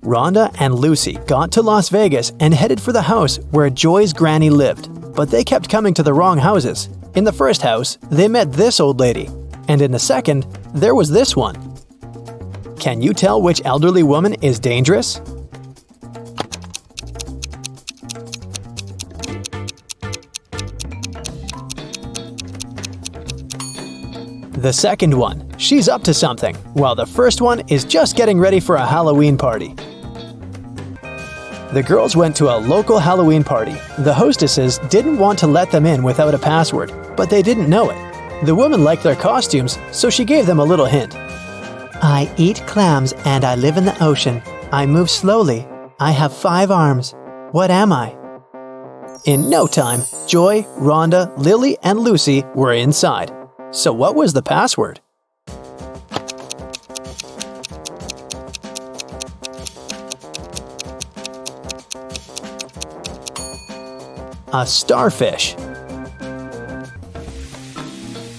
Rhonda and Lucy got to Las Vegas and headed for the house where Joy's granny lived, but they kept coming to the wrong houses. In the first house, they met this old lady, and in the second, there was this one. Can you tell which elderly woman is dangerous? The second one, she's up to something, while the first one is just getting ready for a Halloween party. The girls went to a local Halloween party. The hostesses didn't want to let them in without a password, but they didn't know it. The woman liked their costumes, so she gave them a little hint. I eat clams and I live in the ocean. I move slowly. I have 5 arms. What am I? In no time, Joy, Rhonda, Lily, and Lucy were inside. So what was the password? A starfish.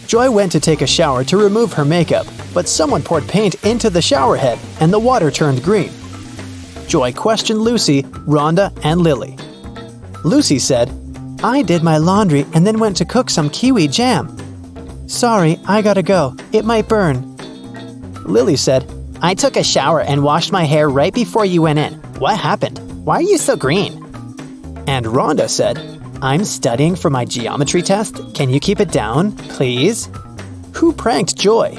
Joy went to take a shower to remove her makeup, but someone poured paint into the shower head and the water turned green. Joy questioned Lucy, Rhonda, and Lily. Lucy said, I did my laundry and then went to cook some kiwi jam. Sorry, I gotta go. It might burn. Lily said, I took a shower and washed my hair right before you went in. What happened? Why are you so green? And Rhonda said, I'm studying for my geometry test. Can you keep it down, please? Who pranked Joy?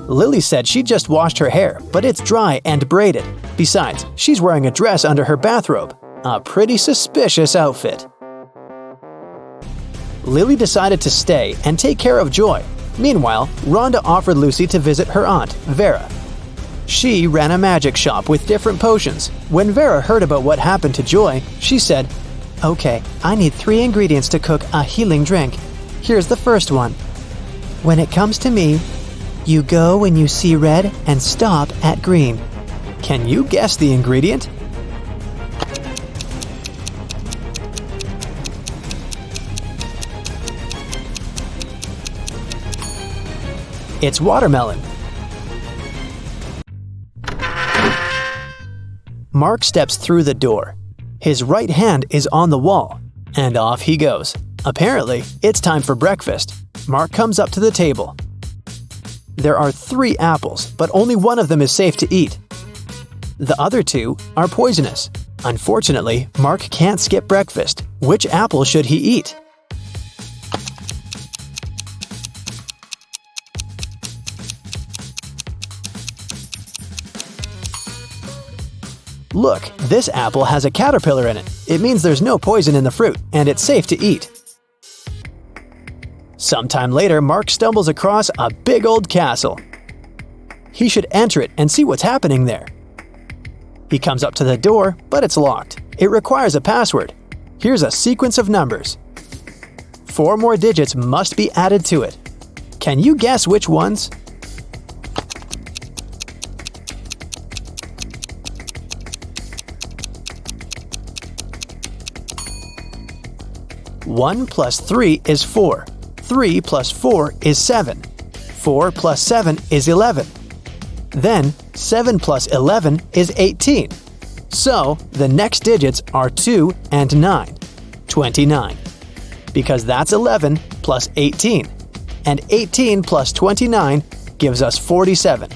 Lily said she just washed her hair, but it's dry and braided. Besides, she's wearing a dress under her bathrobe. A pretty suspicious outfit. Lily decided to stay and take care of Joy. Meanwhile, Rhonda offered Lucy to visit her aunt, Vera. She ran a magic shop with different potions. When Vera heard about what happened to Joy, she said, Okay, I need 3 ingredients to cook a healing drink. Here's the first one. When it comes to me, you go when you see red and stop at green. Can you guess the ingredient? It's watermelon. Mark steps through the door. His right hand is on the wall, and off he goes. Apparently, it's time for breakfast. Mark comes up to the table. There are 3 apples, but only one of them is safe to eat. The other 2 are poisonous. Unfortunately, Mark can't skip breakfast. Which apple should he eat? Look, this apple has a caterpillar in it. It means there's no poison in the fruit, and it's safe to eat. Sometime later, Mark stumbles across a big old castle. He should enter it and see what's happening there. He comes up to the door, but it's locked. It requires a password. Here's a sequence of numbers. 4 more digits must be added to it. Can you guess which ones? One plus 3 is 4. 3 plus 4 is 7. 4 plus 7 is 11. Then 7 plus 11 is 18. So the next digits are 2 and 9. 29. Because that's 11 plus 18. And 18 plus 29 gives us 47.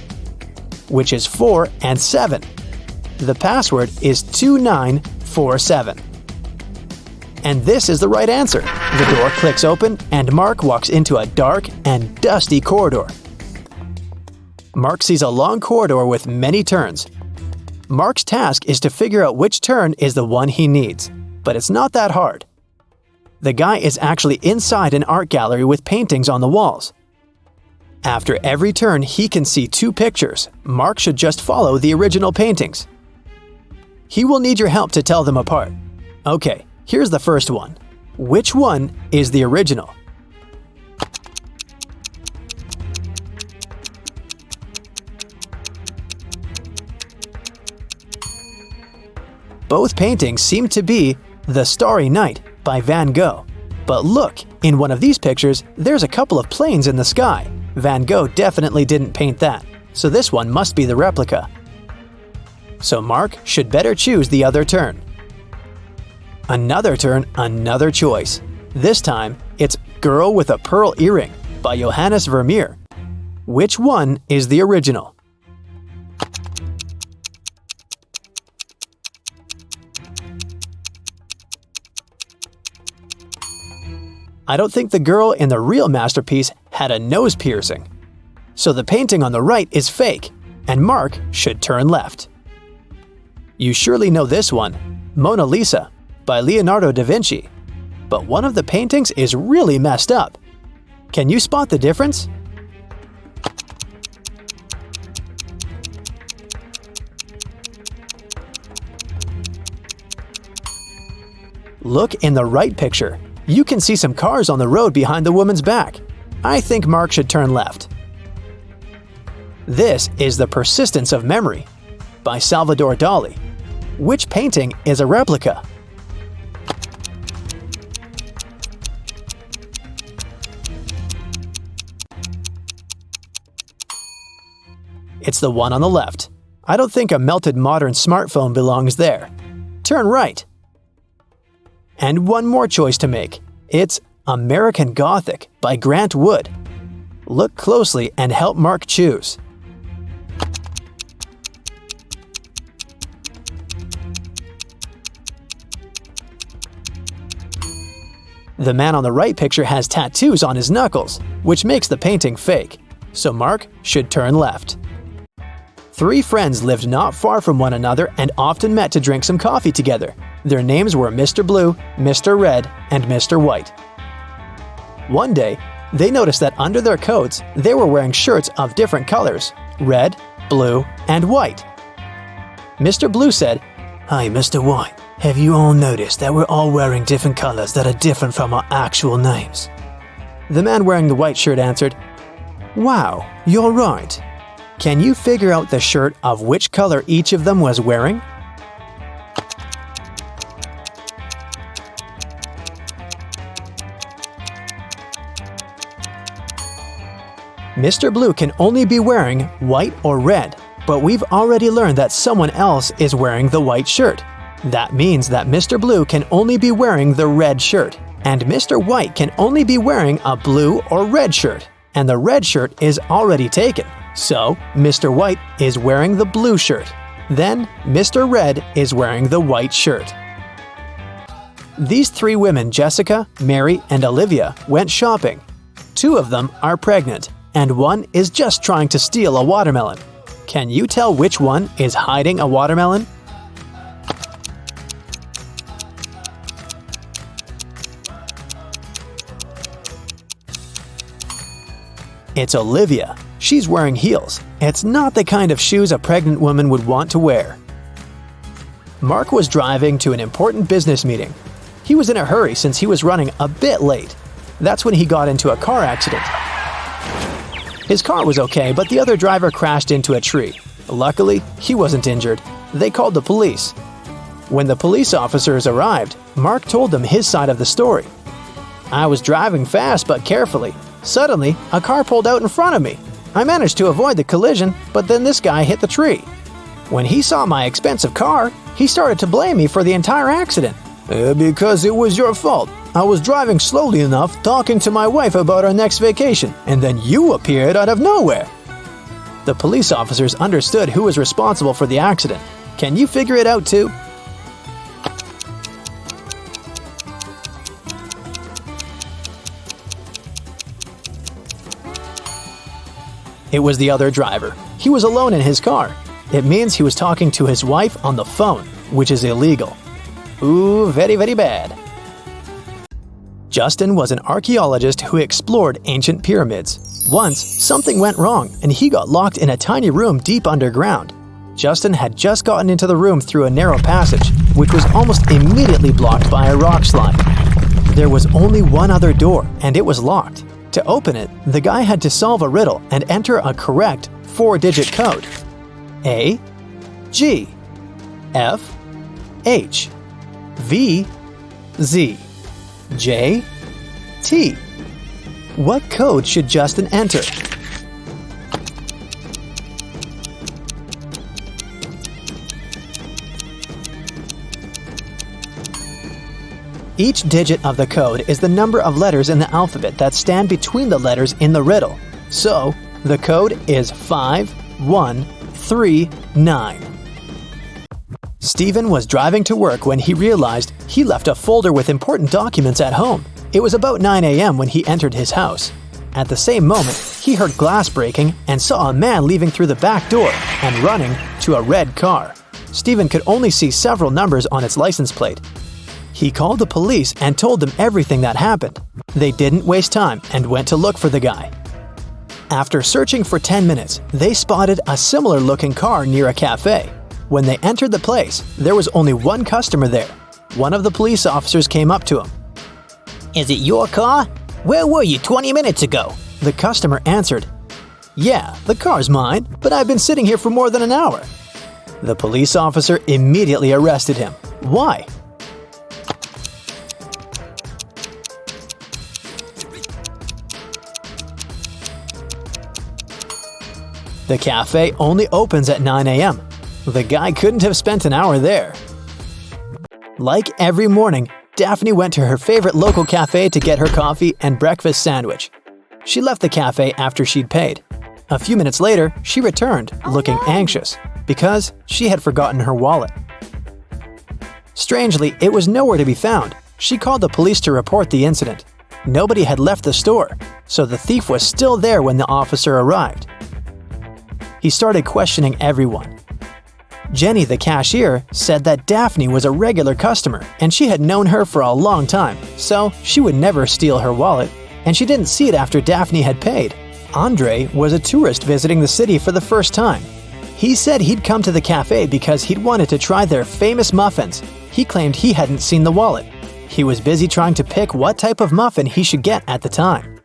Which is 4 and 7. The password is 2947. And this is the right answer. The door clicks open and Mark walks into a dark and dusty corridor. Mark sees a long corridor with many turns. Mark's task is to figure out which turn is the one he needs, but it's not that hard. The guy is actually inside an art gallery with paintings on the walls. After every turn, he can see 2 pictures. Mark should just follow the original paintings. He will need your help to tell them apart. Okay, here's the first one. Which one is the original? Both paintings seem to be The Starry Night by Van Gogh. But look, in one of these pictures, there's a couple of planes in the sky. Van Gogh definitely didn't paint that, so this one must be the replica. So Mark should better choose the other turn. Another turn, another choice. This time, it's Girl with a Pearl Earring by Johannes Vermeer. Which one is the original? I don't think the girl in the real masterpiece had a nose piercing. So the painting on the right is fake, and Mark should turn left. You surely know this one, Mona Lisa by Leonardo da Vinci. But one of the paintings is really messed up. Can you spot the difference? Look in the right picture. You can see some cars on the road behind the woman's back. I think Mark should turn left. This is The Persistence of Memory by Salvador Dali. Which painting is a replica? It's the one on the left. I don't think a melted modern smartphone belongs there. Turn right. And one more choice to make. It's American Gothic by Grant Wood. Look closely and help Mark choose. The man on the right picture has tattoos on his knuckles, which makes the painting fake, so Mark should turn left. Three friends lived not far from one another and often met to drink some coffee together. Their names were Mr. Blue, Mr. Red, and Mr. White. One day, they noticed that under their coats, they were wearing shirts of different colors: red, blue, and white. Mr. Blue said, "Hi, Mr. White. Have you all noticed that we're all wearing different colors that are different from our actual names?" The man wearing the white shirt answered, "Wow, you're right. Can you figure out the shirt of which color each of them was wearing?" Mr. Blue can only be wearing white or red, but we've already learned that someone else is wearing the white shirt. That means that Mr. Blue can only be wearing the red shirt, and Mr. White can only be wearing a blue or red shirt, and the red shirt is already taken. So, Mr. White is wearing the blue shirt. Then, Mr. Red is wearing the white shirt. These three women, Jessica, Mary, and Olivia, went shopping. Two of them are pregnant, and one is just trying to steal a watermelon. Can you tell which one is hiding a watermelon? It's Olivia. She's wearing heels. It's not the kind of shoes a pregnant woman would want to wear. Mark was driving to an important business meeting. He was in a hurry since he was running a bit late. That's when he got into a car accident. His car was okay, but the other driver crashed into a tree. Luckily, he wasn't injured. They called the police. When the police officers arrived, Mark told them his side of the story. "I was driving fast but carefully. Suddenly, a car pulled out in front of me. I managed to avoid the collision, but then this guy hit the tree. When he saw my expensive car, he started to blame me for the entire accident. Because it was your fault. I was driving slowly enough, talking to my wife about our next vacation, and then you appeared out of nowhere." The police officers understood who was responsible for the accident. Can you figure it out too? It was the other driver. He was alone in his car. It means he was talking to his wife on the phone, which is illegal. Ooh, very, very bad. Justin was an archaeologist who explored ancient pyramids. Once, something went wrong and he got locked in a tiny room deep underground. Justin had just gotten into the room through a narrow passage, which was almost immediately blocked by a rock slide. There was only one other door, and it was locked. To open it, the guy had to solve a riddle and enter a correct 4-digit code. A, G, F, H, V, Z, J, T. What code should Justin enter? Each digit of the code is the number of letters in the alphabet that stand between the letters in the riddle. So, the code is 5139. Stephen was driving to work when he realized he left a folder with important documents at home. It was about 9 a.m. when he entered his house. At the same moment, he heard glass breaking and saw a man leaving through the back door and running to a red car. Stephen could only see several numbers on its license plate. He called the police and told them everything that happened. They didn't waste time and went to look for the guy. After searching for 10 minutes, they spotted a similar-looking car near a cafe. When they entered the place, there was only one customer there. One of the police officers came up to him. "Is it your car? Where were you 20 minutes ago?" The customer answered, "Yeah, the car's mine, but I've been sitting here for more than an hour." The police officer immediately arrested him. Why? The cafe only opens at 9 a.m. The guy couldn't have spent an hour there. Like every morning, Daphne went to her favorite local cafe to get her coffee and breakfast sandwich. She left the cafe after she'd paid. A few minutes later, she returned, looking anxious, because she had forgotten her wallet. Strangely, it was nowhere to be found. She called the police to report the incident. Nobody had left the store, so the thief was still there when the officer arrived. He started questioning everyone. Jenny, the cashier, said that Daphne was a regular customer and she had known her for a long time, so she would never steal her wallet, and she didn't see it after Daphne had paid. Andre was a tourist visiting the city for the first time. He said he'd come to the cafe because he'd wanted to try their famous muffins. He claimed he hadn't seen the wallet. He was busy trying to pick what type of muffin he should get at the time.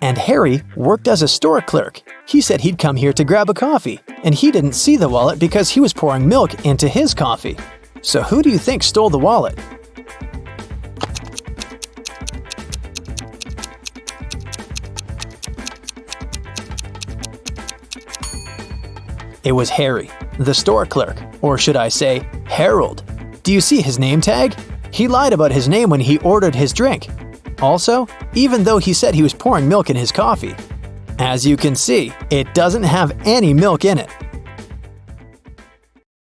And Harry worked as a store clerk. He said he'd come here to grab a coffee, and he didn't see the wallet because he was pouring milk into his coffee. So who do you think stole the wallet? It was Harry, the store clerk, or should I say, Harold. Do you see his name tag? He lied about his name when he ordered his drink. Also, even though he said he was pouring milk in his coffee, as you can see, it doesn't have any milk in it.